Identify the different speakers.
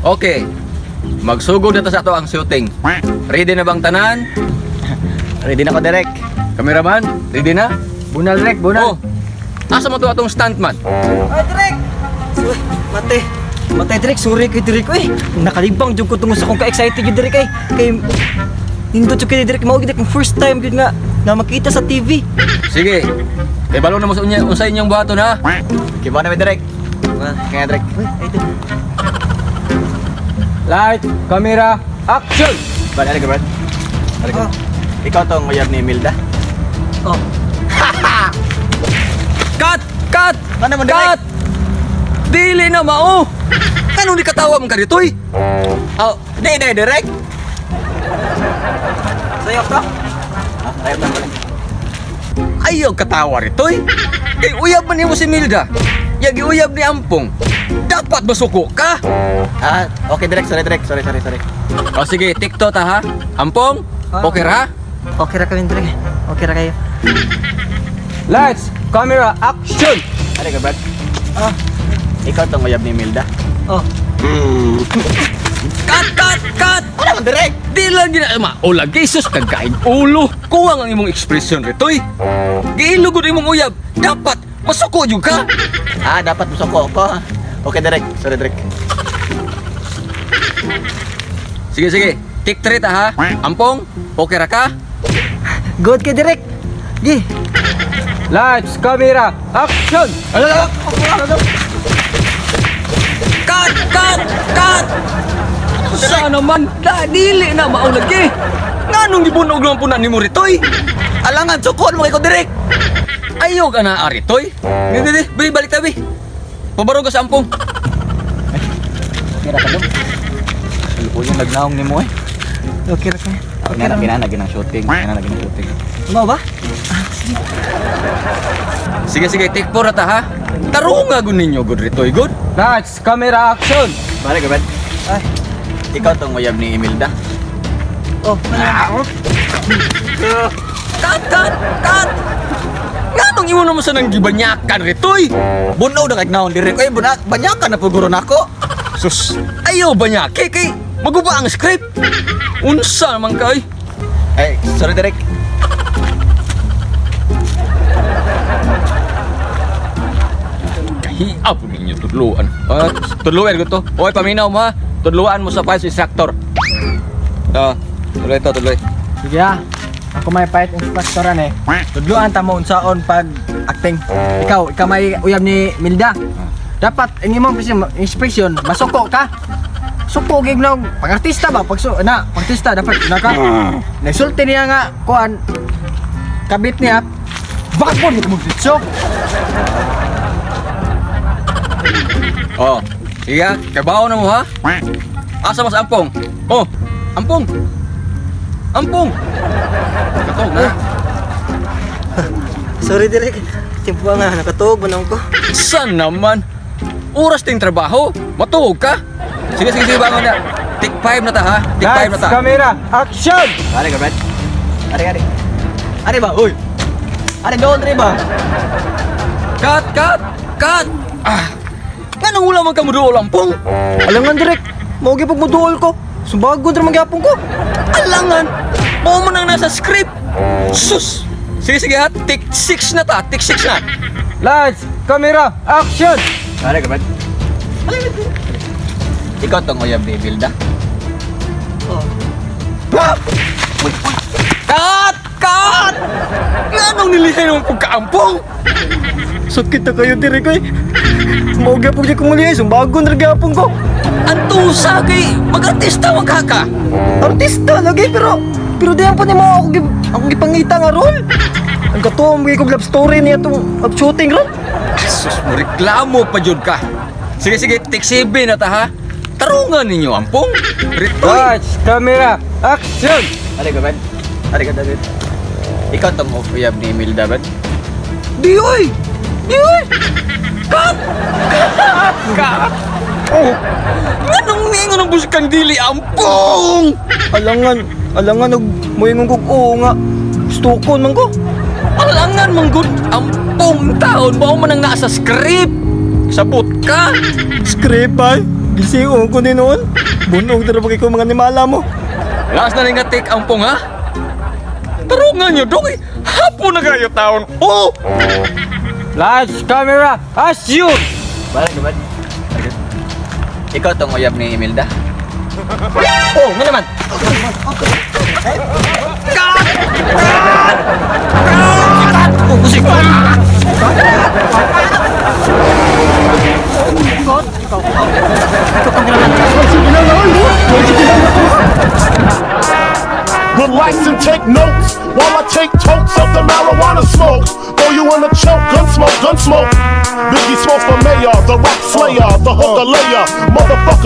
Speaker 1: Okay. Magsugod na ta sa ato ang shooting. Ready na bang tanan?
Speaker 2: Ready na ko, Direk.
Speaker 1: Kameraman, ready na?
Speaker 2: Bunal, Direk, bunal.
Speaker 1: Oh. Asa mo to atong stuntman?
Speaker 2: Ay, Direk! Mate. Mate, Direk. Sorry kay Direk. Nakalibang jud ko tungod sa kong ka-excited yun, Direk. Kay nindot jud kay Direk. Mao gid first time gid nga na makita sa TV.
Speaker 1: Sige. Kay balo na mo sa unsay inyong buhaton ha.
Speaker 2: Kiba na, Direk. Kaya, Direk. Ay, ito.
Speaker 1: Light, camera, action!
Speaker 2: Brad, ano ka, Brad? Ano ka? Ikaw tong uyab ni Milda? Oh.
Speaker 1: Cut! Cut!
Speaker 2: Ano mo,
Speaker 1: Cut! Dili na mao! Kanong di katawa mo ka ditoy?
Speaker 2: Oh, di, Direk. Sayok to? Sayok to, Direk.
Speaker 1: Ayaw katawa ritoy. Kay uyab man nimo si Milda. Yagi uyab ni Ampong. Dapat masuko ka.
Speaker 2: Okay, Direk. Sorry, Direk. Sorry.
Speaker 1: O sige, TikTok ta ha. Ampong, okay ra?
Speaker 2: Okay ra kami, Direk. Okay ra kayo.
Speaker 1: Lights, camera, action!
Speaker 2: Ano ka, Brad? Ikaw tong uyab ni Milda? Oh.
Speaker 1: Cut!
Speaker 2: Ano, Direk?
Speaker 1: Di lang ginama. O lagi, sus, kagaing ulo. Kuwang ang imong ekspresyon ritoy. Giilugod imong uyab. Dapat masuko yung ka.
Speaker 2: Dapat musuko ko. Okay, Direk. Sorry, Direk.
Speaker 1: Sige. Tik three ta ha. Ampong, okay ra ka?
Speaker 2: Good kay Direk. Gi.
Speaker 1: Lights, camera, action! Cut! Saan naman? Dili na mao lagi. Nganong gibunog naman po na ni mo ritoy?
Speaker 2: Alangan, sukon mo kay ko, Direk.
Speaker 1: Ayaw ka na aritoy. Hindi, balik tabi. Pabarong ka sa Ampong.
Speaker 2: Kira ka dong. Lupo yung nagnaong ni mo eh. Okay ra kaya. Kinanagin ang shooting. Ano ba?
Speaker 1: Sige, take po ta ha. Tarunga gun ninyo, good ritoy, good. Lights, camera, action!
Speaker 2: Balik ka, Brad. Ay, ikaw tong uyab ni Imelda? Oh,
Speaker 1: Cut! Nganong imo naman sa nang gibanyakan ritoy?
Speaker 2: bunaw na kay naon Direk. Ay, banyakan na puguro nako.
Speaker 1: Sus, ayaw banyake kay maguba ang script. Unsa man kay?
Speaker 2: Ay, sorry, Direk.
Speaker 1: Hiap ninyo tudluan. Tudluan ko to. Oy, paminaw mo ha. Tudluan mo sa vice instructor. Tuloy.
Speaker 2: Sige ako may fight instructoran eh. Tudluan ta mo unsaon pag acting. Ikaw may uyab ni Milda. Dapat ang imong expression masuko ka. Suko gig na pag-artista ba? Pag-artista dapat na ka. Nagsulti niya nga kuan kabit niya. Bakit mo ditso?
Speaker 1: Oh, iya, kabaw na mo ha? Asa mas Ampong? Oh, Ampong! Katog na.
Speaker 2: Sorry, Direk. Timpo nga, nakatuog mo ko.
Speaker 1: San naman? Oras ting trabaho, matuog ka? Sige, bangon na. Take 5 na ta ha? Take 5 na ta.
Speaker 2: Camera, action! Ari ka, Brad? Ari ba? Uy! Ari doon, Ari ba?
Speaker 1: Cut! Kanang wala man ka muduol, Ampong?
Speaker 2: Alangan, Direk. Maugi pag muduol ko. Sumbagod rin magyapong ko.
Speaker 1: Alangan! Mao mo nang nasa script! Sus! Sige ha, take 6 na ta, take 6 na. Lights, camera, action!
Speaker 2: Ari ka, Brad? Ikaw tong uyab ni Imelda? Oh.
Speaker 1: Cut! Nganong nilihay ng pagkaampong?
Speaker 2: Sakit na kayo, Direk, eh. Mauga po siya kumulihay, sumbagon rin gyapon ko.
Speaker 1: Antusa kay mag-artista wag ka.
Speaker 2: Artista lagi, pero diyan pa niya ako gipangita nga role. Ang katuwang mga kong love story niya itong shooting role.
Speaker 1: Sus, mo reklamo pa jud ka. Sige, take 7 na ta ha. Tarungan ninyo, Ampong. Ritoy.
Speaker 2: Camera, action! Ari ka, Brad? Ari ka, David? Ikaw tong uyab ni Imelda, Brad?
Speaker 1: Di oy! Cut! Oh! Nganong ningon ang busikang dili, Ampong!
Speaker 2: Alangan, mo yung oo nga. Stukon man ko.
Speaker 1: Alangan, manggod, Ampong taon. Bao man ang nasa script. Sabot ka.
Speaker 2: Script, ay? Gisiyo ko din noon. Bunog na pag ikaw mga animala mo.
Speaker 1: Last na rin nga take ang pong, ha? Tarungan nyo, dong eh. Hapon na kayo taon. Oh!
Speaker 2: Lights, camera, action!
Speaker 1: Balik naman. Ikaw tong uyab ni Imelda. Oh, nga naman. Oh, musik ko.
Speaker 3: Relax and take notes while I take totes of the marijuana smoke. Throw you in a choke, gun smoke, gun smoke. Biggie Smalls for mayor, the rock slayer, the hooker layer, motherfuckers.